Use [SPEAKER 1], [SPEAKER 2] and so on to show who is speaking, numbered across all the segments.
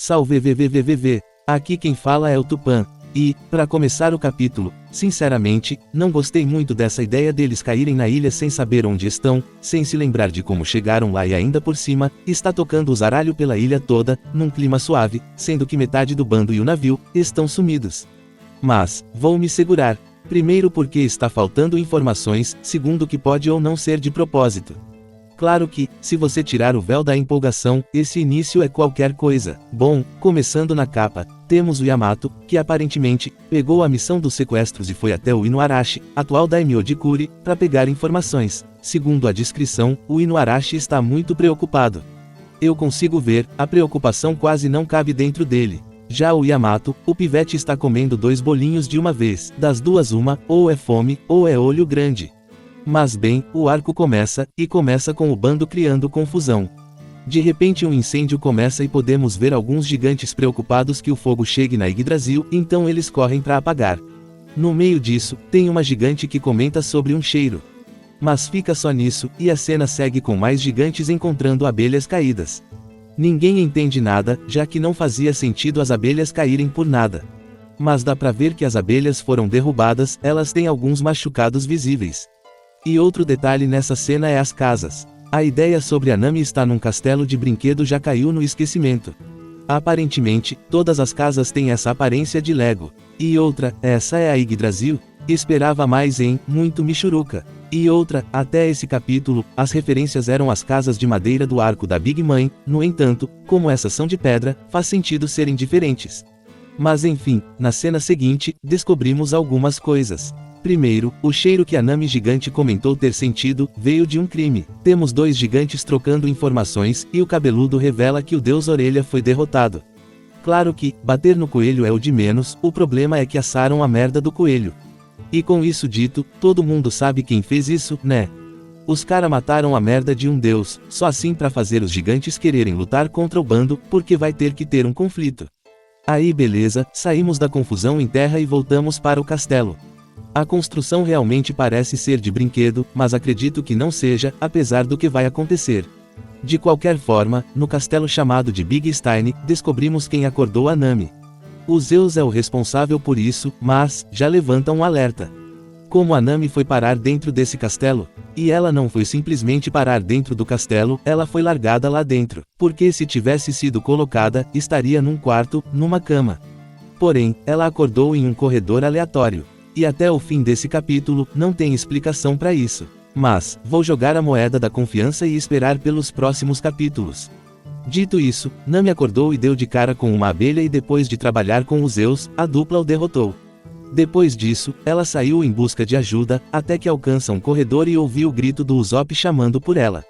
[SPEAKER 1] Salve VVVVV. Aqui quem fala é o Tupã. E, para começar o capítulo, sinceramente, não gostei muito dessa ideia deles caírem na ilha sem saber onde estão, sem se lembrar de como chegaram lá e ainda por cima, está tocando o zaralho pela ilha toda, num clima suave, sendo que metade do bando e o navio, estão sumidos. Mas, vou me segurar. Primeiro porque está faltando informações, segundo que pode ou não ser de propósito. Claro que, se você tirar o véu da empolgação, esse início é qualquer coisa. Bom, começando na capa, temos o Yamato, que aparentemente, pegou a missão dos sequestros e foi até o Inuarashi, atual daimyo de Kuri, para pegar informações. Segundo a descrição, o Inuarashi está muito preocupado. Eu consigo ver, a preocupação quase não cabe dentro dele. Já o Yamato, o pivete está comendo 2 bolinhos de uma vez, das duas uma, ou é fome, ou é olho grande. Mas bem, o arco começa, e começa com o bando criando confusão. De repente um incêndio começa e podemos ver alguns gigantes preocupados que o fogo chegue na Yggdrasil, então eles correm para apagar. No meio disso, tem uma gigante que comenta sobre um cheiro. Mas fica só nisso, e a cena segue com mais gigantes encontrando abelhas caídas. Ninguém entende nada, já que não fazia sentido as abelhas caírem por nada. Mas dá pra ver que as abelhas foram derrubadas, elas têm alguns machucados visíveis. E outro detalhe nessa cena é as casas. A ideia sobre a Nami estar num castelo de brinquedo já caiu no esquecimento. Aparentemente, todas as casas têm essa aparência de Lego. E outra, essa é a Yggdrasil? Esperava mais em, muito Michuruca. E outra, até esse capítulo, as referências eram as casas de madeira do arco da Big Mãe, no entanto, como essas são de pedra, faz sentido serem diferentes. Mas enfim, na cena seguinte, descobrimos algumas coisas. Primeiro, o cheiro que a Nami gigante comentou ter sentido, veio de um crime. Temos 2 gigantes trocando informações, e o cabeludo revela que o deus Orelha foi derrotado. Claro que, bater no coelho é o de menos, o problema é que assaram a merda do coelho. E com isso dito, todo mundo sabe quem fez isso, né? Os cara mataram a merda de um deus, só assim pra fazer os gigantes quererem lutar contra o bando, porque vai ter que ter um conflito. Aí beleza, saímos da confusão em terra e voltamos para o castelo. A construção realmente parece ser de brinquedo, mas acredito que não seja, apesar do que vai acontecer. De qualquer forma, no castelo chamado de Big Stein, descobrimos quem acordou a Nami. O Zeus é o responsável por isso, mas, já levanta um alerta. Como a Nami foi parar dentro desse castelo? E ela não foi simplesmente parar dentro do castelo, ela foi largada lá dentro, porque se tivesse sido colocada, estaria num quarto, numa cama. Porém, ela acordou em um corredor aleatório. E até o fim desse capítulo, não tem explicação para isso. Mas, vou jogar a moeda da confiança e esperar pelos próximos capítulos. Dito isso, Nami acordou e deu de cara com uma abelha e depois de trabalhar com os Zeus, a dupla o derrotou. Depois disso, ela saiu em busca de ajuda, até que alcança um corredor e ouviu o grito do Usopp chamando por ela.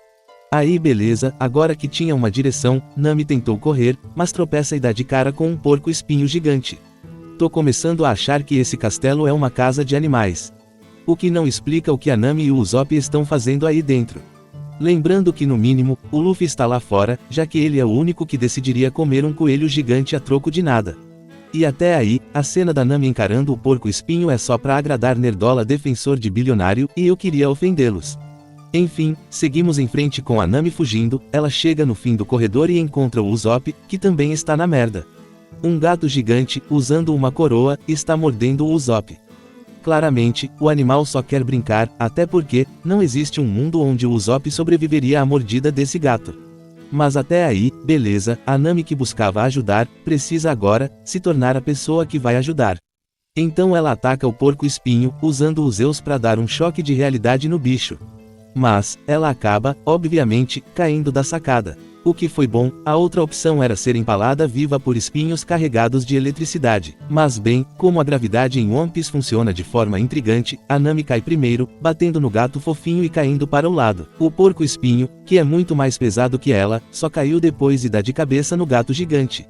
[SPEAKER 1] Aí beleza, agora que tinha uma direção, Nami tentou correr, mas tropeça e dá de cara com um porco-espinho gigante. Tô começando a achar que esse castelo é uma casa de animais. O que não explica o que a Nami e o Usopp estão fazendo aí dentro. Lembrando que no mínimo, o Luffy está lá fora, já que ele é o único que decidiria comer um coelho gigante a troco de nada. E até aí, a cena da Nami encarando o porco-espinho é só pra agradar Nerdola defensor de bilionário, e eu queria ofendê-los. Enfim, seguimos em frente com a Nami fugindo, ela chega no fim do corredor e encontra o Usopp, que também está na merda. Um gato gigante, usando uma coroa, está mordendo o Usopp. Claramente, o animal só quer brincar, até porque, não existe um mundo onde o Usopp sobreviveria à mordida desse gato. Mas até aí, beleza, a Nami que buscava ajudar, precisa agora, se tornar a pessoa que vai ajudar. Então ela ataca o porco-espinho, usando os Zeus para dar um choque de realidade no bicho. Mas, ela acaba, obviamente, caindo da sacada. O que foi bom, a outra opção era ser empalada viva por espinhos carregados de eletricidade. Mas bem, como a gravidade em One Piece funciona de forma intrigante, a Nami cai primeiro, batendo no gato fofinho e caindo para o lado. O porco-espinho, que é muito mais pesado que ela, só caiu depois e dá de cabeça no gato gigante.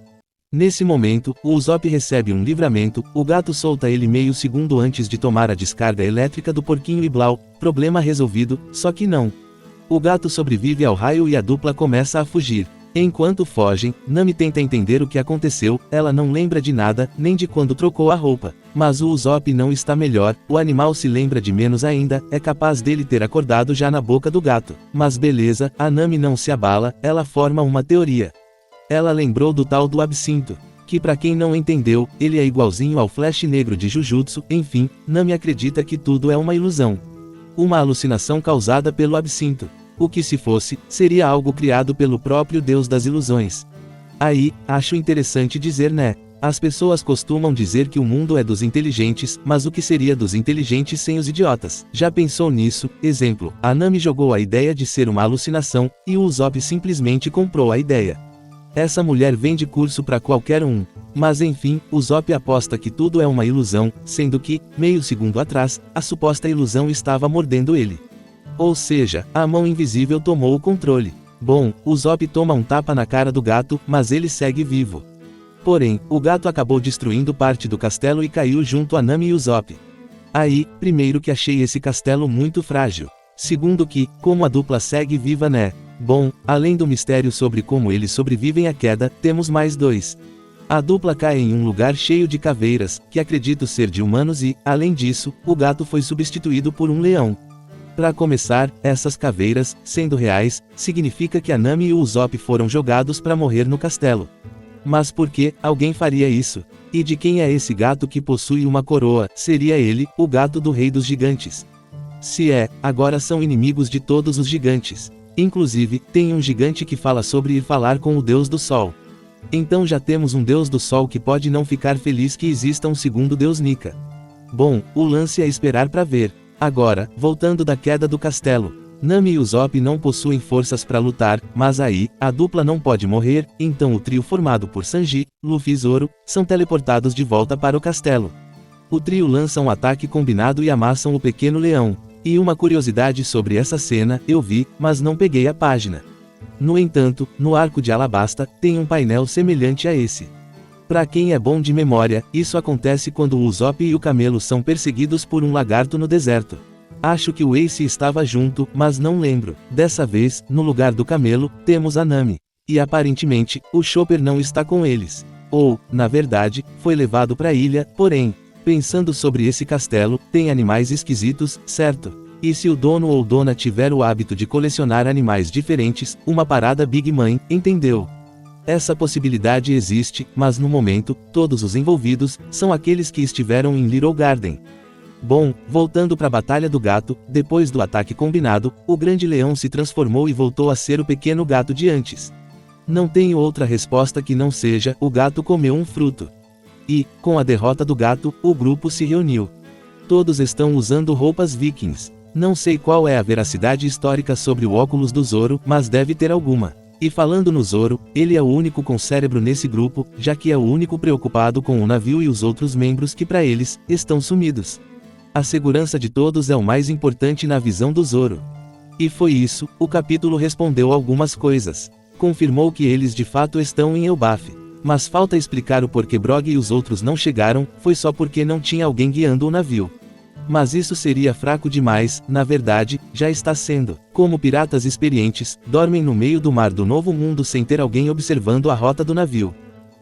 [SPEAKER 1] Nesse momento, o Usopp recebe um livramento, o gato solta ele meio segundo antes de tomar a descarga elétrica do porquinho e blau, problema resolvido, só que não. O gato sobrevive ao raio e a dupla começa a fugir. Enquanto fogem, Nami tenta entender o que aconteceu, ela não lembra de nada, nem de quando trocou a roupa. Mas o Usopp não está melhor, o animal se lembra de menos ainda, é capaz dele ter acordado já na boca do gato. Mas beleza, a Nami não se abala, ela forma uma teoria. Ela lembrou do tal do absinto, que pra quem não entendeu, ele é igualzinho ao Flash negro de Jujutsu. Enfim, Nami acredita que tudo é uma ilusão. Uma alucinação causada pelo absinto. O que se fosse, seria algo criado pelo próprio Deus das ilusões. Aí, acho interessante dizer, né? As pessoas costumam dizer que o mundo é dos inteligentes, mas o que seria dos inteligentes sem os idiotas? Já pensou nisso? Exemplo, a Nami jogou a ideia de ser uma alucinação, e o Usopp simplesmente comprou a ideia. Essa mulher vende curso pra qualquer um. Mas enfim, Usopp aposta que tudo é uma ilusão, sendo que, meio segundo atrás, a suposta ilusão estava mordendo ele. Ou seja, a mão invisível tomou o controle. Bom, Usopp toma um tapa na cara do gato, mas ele segue vivo. Porém, o gato acabou destruindo parte do castelo e caiu junto a Nami e Usopp. Aí, primeiro que achei esse castelo muito frágil. Segundo que, como a dupla segue viva, né? Bom, além do mistério sobre como eles sobrevivem à queda, temos mais dois. A dupla cai em um lugar cheio de caveiras, que acredito ser de humanos e, além disso, o gato foi substituído por um leão. Para começar, essas caveiras, sendo reais, significa que a Nami e o Usopp foram jogados para morrer no castelo. Mas por que alguém faria isso? E de quem é esse gato que possui uma coroa? Seria ele, o gato do Rei dos Gigantes. Se é, agora são inimigos de todos os gigantes. Inclusive, tem um gigante que fala sobre ir falar com o Deus do Sol. Então já temos um Deus do Sol que pode não ficar feliz que exista um segundo Deus Nika. Bom, o lance é esperar para ver. Agora, voltando da queda do castelo. Nami e Usopp não possuem forças para lutar, mas aí, a dupla não pode morrer, então o trio formado por Sanji, Luffy e Zoro, são teleportados de volta para o castelo. O trio lança um ataque combinado e amassam o pequeno leão. E uma curiosidade sobre essa cena, eu vi, mas não peguei a página. No entanto, no arco de Alabasta, tem um painel semelhante a esse. Pra quem é bom de memória, isso acontece quando o Usopp e o camelo são perseguidos por um lagarto no deserto. Acho que o Ace estava junto, mas não lembro. Dessa vez, no lugar do camelo, temos a Nami. E aparentemente, o Chopper não está com eles. Ou, na verdade, foi levado pra ilha, porém, pensando sobre esse castelo, tem animais esquisitos, certo? E se o dono ou dona tiver o hábito de colecionar animais diferentes, uma parada Big Mãe, entendeu? Essa possibilidade existe, mas no momento, todos os envolvidos, são aqueles que estiveram em Little Garden. Bom, voltando para a Batalha do Gato, depois do ataque combinado, o grande leão se transformou e voltou a ser o pequeno gato de antes. Não tenho outra resposta que não seja, o gato comeu um fruto. E, com a derrota do gato, o grupo se reuniu. Todos estão usando roupas vikings. Não sei qual é a veracidade histórica sobre o óculos do Zoro, mas deve ter alguma. E falando no Zoro, ele é o único com cérebro nesse grupo, já que é o único preocupado com o navio e os outros membros que para eles, estão sumidos. A segurança de todos é o mais importante na visão do Zoro. E foi isso, o capítulo respondeu algumas coisas. Confirmou que eles de fato estão em Elbaf. Mas falta explicar o porquê Brog e os outros não chegaram, foi só porque não tinha alguém guiando o navio. Mas isso seria fraco demais, na verdade, já está sendo. Como piratas experientes, dormem no meio do mar do Novo Mundo sem ter alguém observando a rota do navio.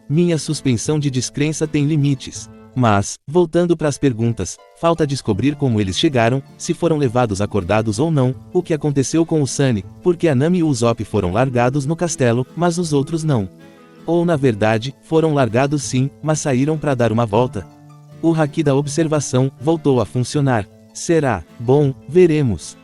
[SPEAKER 1] Minha suspensão de descrença tem limites. Mas, voltando para as perguntas, falta descobrir como eles chegaram, se foram levados acordados ou não, o que aconteceu com o Sunny, porque a Nami e o Usopp foram largados no castelo, mas os outros não. Ou na verdade, foram largados sim, mas saíram para dar uma volta. O haki da observação voltou a funcionar. Será? Bom, veremos.